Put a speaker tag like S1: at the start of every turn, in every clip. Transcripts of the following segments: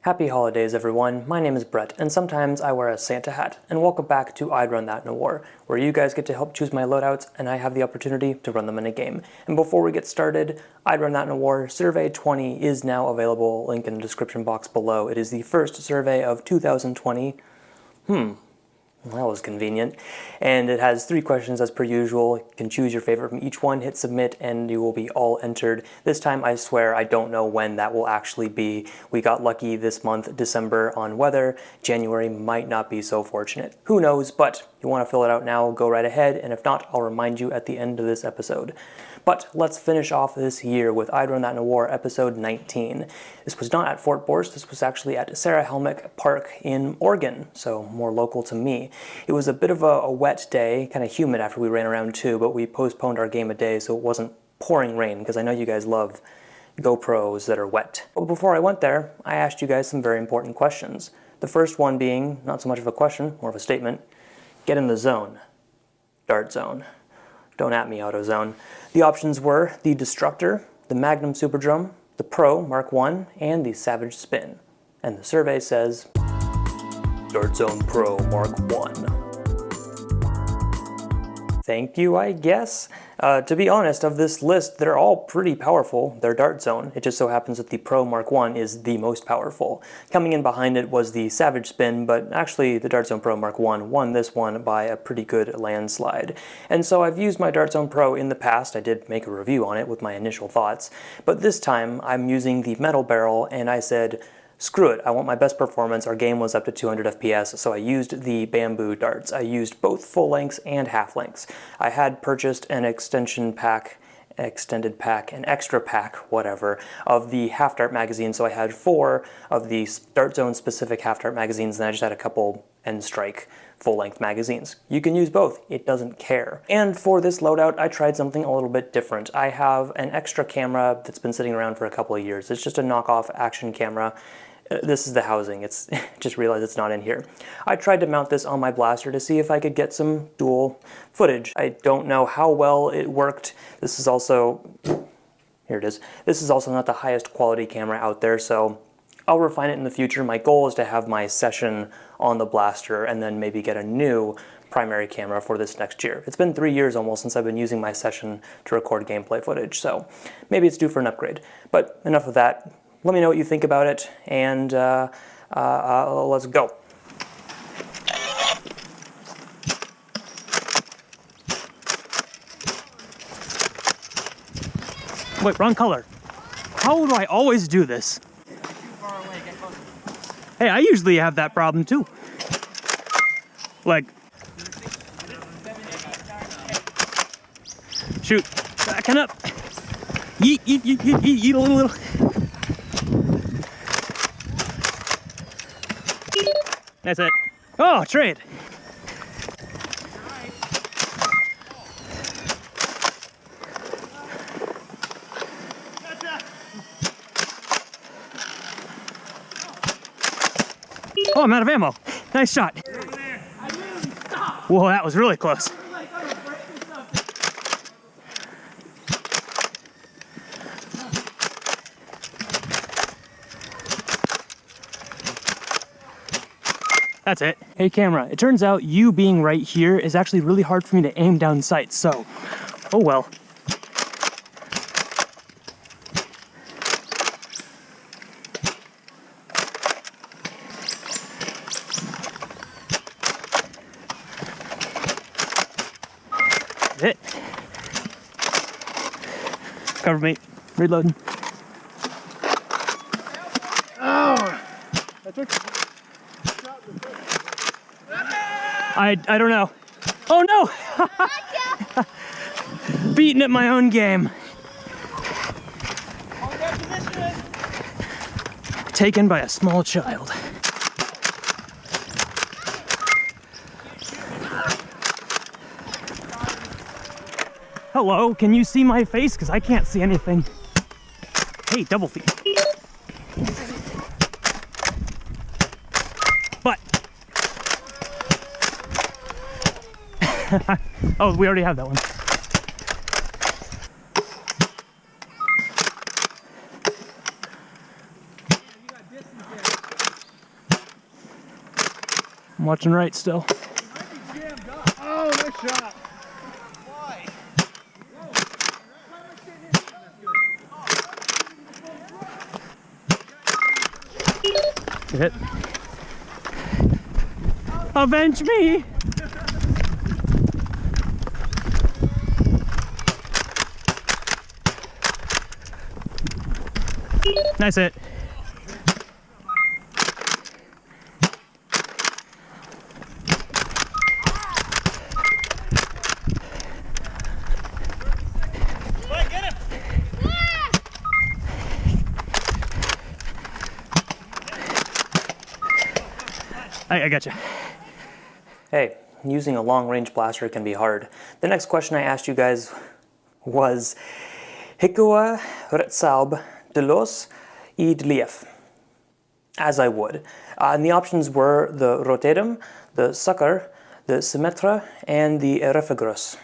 S1: Happy holidays, everyone. My name is Brett, and sometimes I wear a Santa hat. And welcome back to I'd Run That in a War, where you guys get to help choose my loadouts, and I have the opportunity to run them in a game. And before we get started, I'd Run That in a War Survey 20 is now available. Link in the description box below. It is the first survey of 2020. That was convenient. And it has 3 questions as per usual. You can choose your favorite from each one, hit submit, and you will be all entered. This time, I swear, I don't know when that will actually be. We got lucky this month, December, on weather. January might not be so fortunate. Who knows, but if you want to fill it out now, go right ahead, and if not, I'll remind you at the end of this episode. But let's finish off this year with I'd Run That in a War, episode 19. This was not at Fort Borst, this was actually at Sarah Helmick Park in Oregon, so more local to me. It was a bit of a wet day, kind of humid after we ran around too, but we postponed our game a day so it wasn't pouring rain, because I know you guys love GoPros that are wet. But before I went there, I asked you guys some very important questions. The first one being, not so much of a question, more of a statement, get in the zone. Dart zone. Don't at me, AutoZone. The options were the Destructor, the Magnum Super Drum, the Pro Mark I, and the Savage Spin. And the survey says, Dart Zone Pro Mark I. Thank you, I guess. To be honest, of this list, they're all pretty powerful. They're Dart Zone. It just so happens that the Pro Mark I is the most powerful. Coming in behind it was the Savage Spin, but actually the Dart Zone Pro Mark I won this one by a pretty good landslide. And so I've used my Dart Zone Pro in the past. I did make a review on it with my initial thoughts. But this time I'm using the metal barrel, and I said, screw it, I want my best performance. Our game was up to 200 FPS, so I used the bamboo darts. I used both full lengths and half lengths. I had purchased an extended pack, an extra pack, whatever, of the half dart magazine, so I had 4 of the Dart Zone specific half dart magazines, and I just had a couple End Strike full-length magazines. You can use both, it doesn't care. And for this loadout, I tried something a little bit different. I have an extra camera that's been sitting around for a couple of years. It's just a knockoff action camera. This is the housing, it's just realized it's not in here. I tried to mount this on my blaster to see if I could get some dual footage. I don't know how well it worked. This is also, here it is. This is also not the highest quality camera out there, so I'll refine it in the future. My goal is to have my session on the blaster and then maybe get a new primary camera for this next year. It's been 3 years almost since I've been using my session to record gameplay footage, so maybe it's due for an upgrade. But enough of that. Let me know what you think about it, and let's go. Wait, wrong color. How do I always do this? Hey, I usually have that problem too. Like, shoot, backing up. Yeet, yeet, yeet, yeet, yeet, yeet a little. That's it. Oh, trade. Oh, I'm out of ammo. Nice shot. Whoa, that was really close. That's it. Hey camera, it turns out you being right here is actually really hard for me to aim down sights, so, oh well. Hit. Cover me. Reloading. Oh! I don't know. Oh no! Beating at my own game. Taken by a small child. Hello, can you see my face? Because I can't see anything. Hey, double feet. But. Oh, we already have that one.
S2: I'm watching right still.
S3: Oh, nice shot.
S2: Good hit. Avenge me! Nice hit. I got you.
S1: Hey, using a long-range blaster can be hard. The next question I asked you guys was Hikua Retsaub de los y de Lief, as I would. And the options were the Rotatum, the Sucker, the Symmetra, and the Erefagros.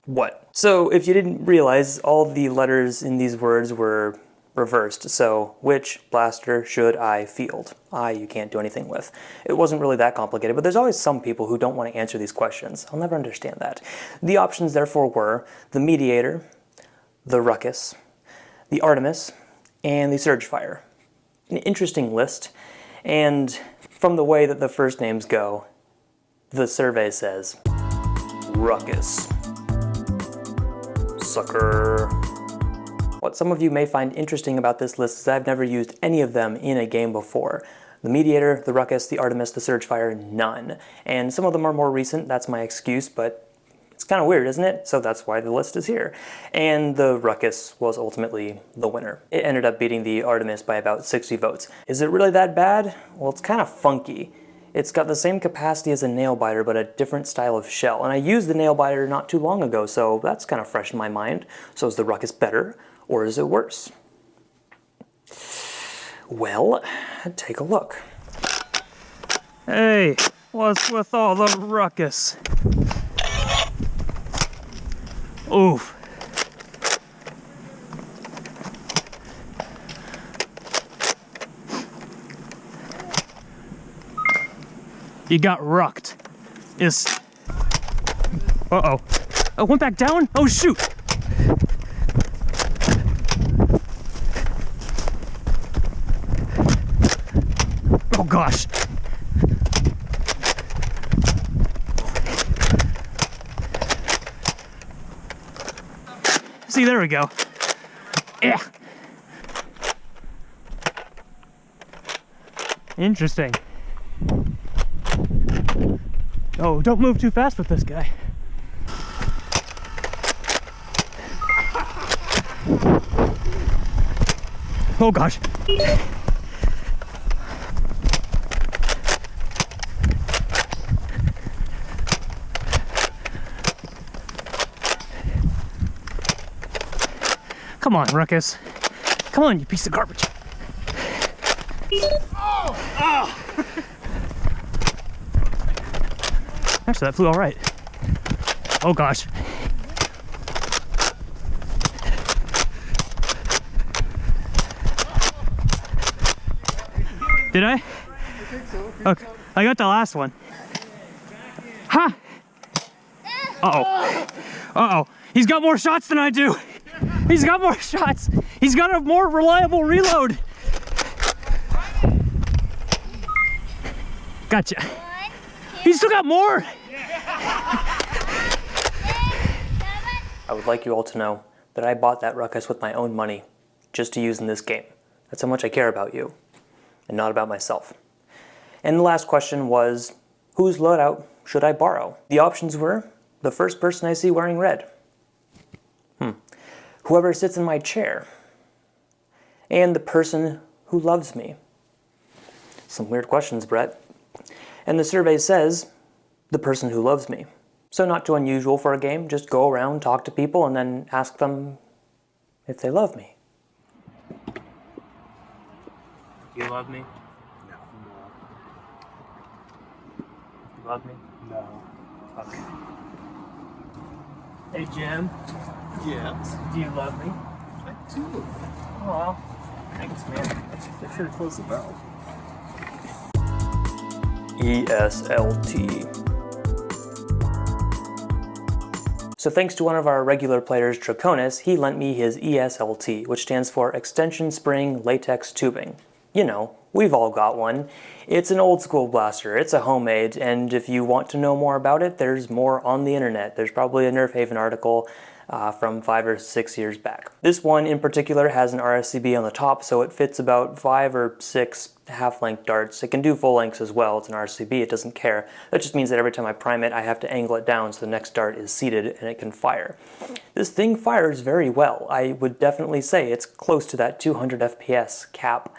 S1: What? So if you didn't realize, all the letters in these words were reversed. So which blaster should I field? You can't do anything with. It wasn't really that complicated, but there's always some people who don't want to answer these questions. I'll never understand that. The options therefore were the Mediator, the Ruckus, the Artemis, and the Surgefire. An interesting list, and from the way that the first names go, the survey says Ruckus. Sucker. What some of you may find interesting about this list is I've never used any of them in a game before. The Mediator, the Ruckus, the Artemis, the Surgefire, none. And some of them are more recent, that's my excuse, but it's kind of weird, isn't it? So that's why the list is here. And the Ruckus was ultimately the winner. It ended up beating the Artemis by about 60 votes. Is it really that bad? Well, it's kind of funky. It's got the same capacity as a nail biter, but a different style of shell. And I used the nail biter not too long ago, so that's kind of fresh in my mind. So is the Ruckus better, or is it worse? Well, take a look.
S2: Hey, what's with all the ruckus? Oof. You got rucked. Uh-oh. Oh, went back down? Oh, shoot. Oh, gosh. See, there we go. Yeah. Interesting. Oh, don't move too fast with this guy. Oh gosh. Come on, Ruckus. Come on, you piece of garbage. Oh! Oh! Actually, that flew all right. Oh gosh. Did I? I think so. Okay. I got the last one. Ha! Uh-oh. Uh-oh. He's got more shots than I do. He's got more shots. He's got a more reliable reload. Gotcha. He's still got more.
S1: I would like you all to know that I bought that Ruckus with my own money just to use in this game. That's how much I care about you, and not about myself. And the last question was, whose loadout should I borrow? The options were, the first person I see wearing red, whoever sits in my chair, and the person who loves me. Some weird questions, Brett. And the survey says, the person who loves me. So not too unusual for a game, just go around, talk to people, and then ask them if they love me. Do you love me?
S3: No.
S1: You love me?
S3: No.
S1: Okay. Hey, Jim.
S3: Yes.
S1: Do you love me?
S3: I do.
S1: Oh, well, thanks, man.
S3: Make sure to close the valve.
S1: ESLT. So thanks to one of our regular players, Draconis, he lent me his ESLT, which stands for Extension Spring Latex Tubing. You know, we've all got one. It's an old school blaster, it's a homemade, and if you want to know more about it, there's more on the internet. There's probably a Nerf Haven article from 5 or 6 years back. This one in particular has an RSCB on the top, so it fits about 5 or 6 half-length darts. It can do full lengths as well. It's an RSCB, it doesn't care. That just means that every time I prime it, I have to angle it down so the next dart is seated and it can fire. This thing fires very well. I would definitely say it's close to that 200 FPS cap.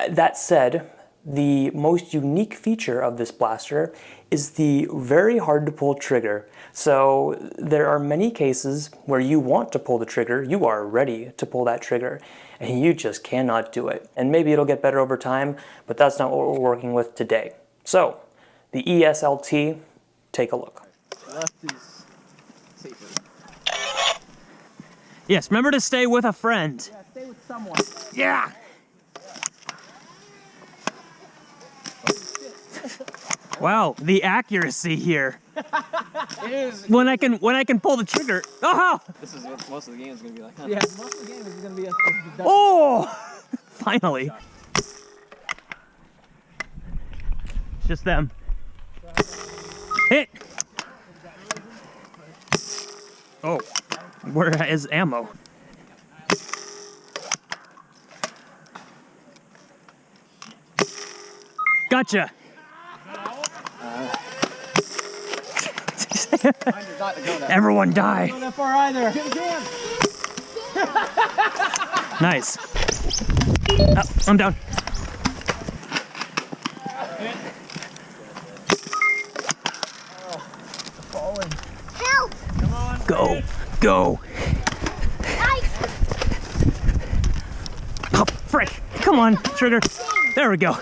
S1: That said, the most unique feature of this blaster is the very hard to pull trigger. So there are many cases where you want to pull the trigger, you are ready to pull that trigger, and you just cannot do it. And maybe it'll get better over time, but that's not what we're working with today. So, the ESLT, take a look.
S2: Yes, remember to stay with a friend.
S3: Yeah, stay with someone.
S2: Yeah! Wow, the accuracy here.
S4: It is.
S2: When I can pull the trigger. Oh!
S4: This is what most of the game is gonna be like. Huh?
S3: Yeah, most of the game is going to be a
S2: Oh! Finally. It's just them. Hit! Oh, where is ammo? Gotcha! Everyone die!
S3: Not that far either.
S2: Nice. Oh, I'm down.
S5: Help!
S2: Go, go. Oh, frick. Come on, trigger. There we go.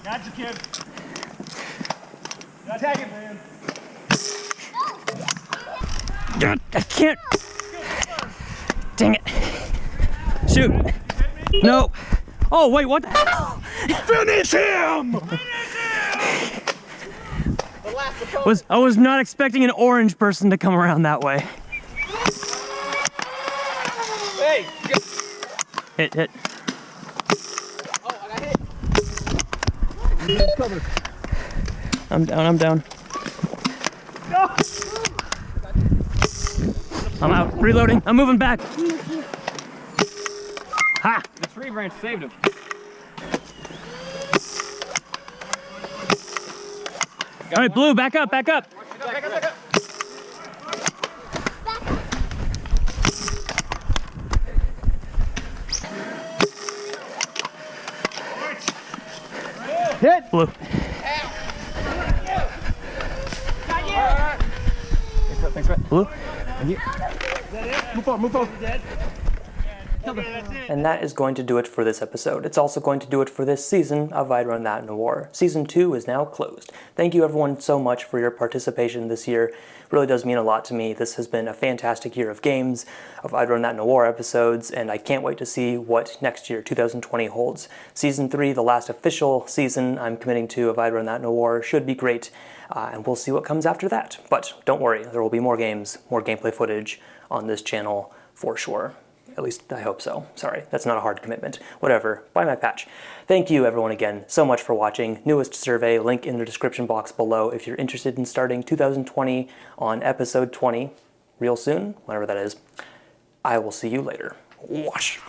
S3: Gotcha, kid. Tag it, man.
S2: I can't. Dang it. Shoot. No. Oh, wait, what the hell?
S3: Finish him!
S2: I was not expecting an orange person to come around that way.
S4: Hey!
S2: Hit.
S4: Oh, I got hit.
S2: I'm down.
S3: No!
S2: I'm out. Reloading. I'm moving back. Ha!
S4: The tree branch saved him.
S2: All right, Blue, back up.
S4: Back up.
S3: Hit!
S2: Blue.
S4: Thanks, Brett.
S2: Blue.
S3: Move forward, move forward.
S1: And that is going to do it for this episode. It's also going to do it for this season of I'd Run That in a War. Season 2 is now closed. Thank you everyone so much for your participation this year. It really does mean a lot to me. This has been a fantastic year of games, of I'd Run That in a War episodes, and I can't wait to see what next year, 2020, holds. Season 3, the last official season I'm committing to of I'd Run That in a War, should be great, and we'll see what comes after that. But don't worry, there will be more games, more gameplay footage on this channel for sure. At least I hope so. Sorry, that's not a hard commitment. Whatever, buy my patch. Thank you everyone again so much for watching. Newest survey, link in the description box below if you're interested in starting 2020 on episode 20 real soon, whenever that is. I will see you later. Wash.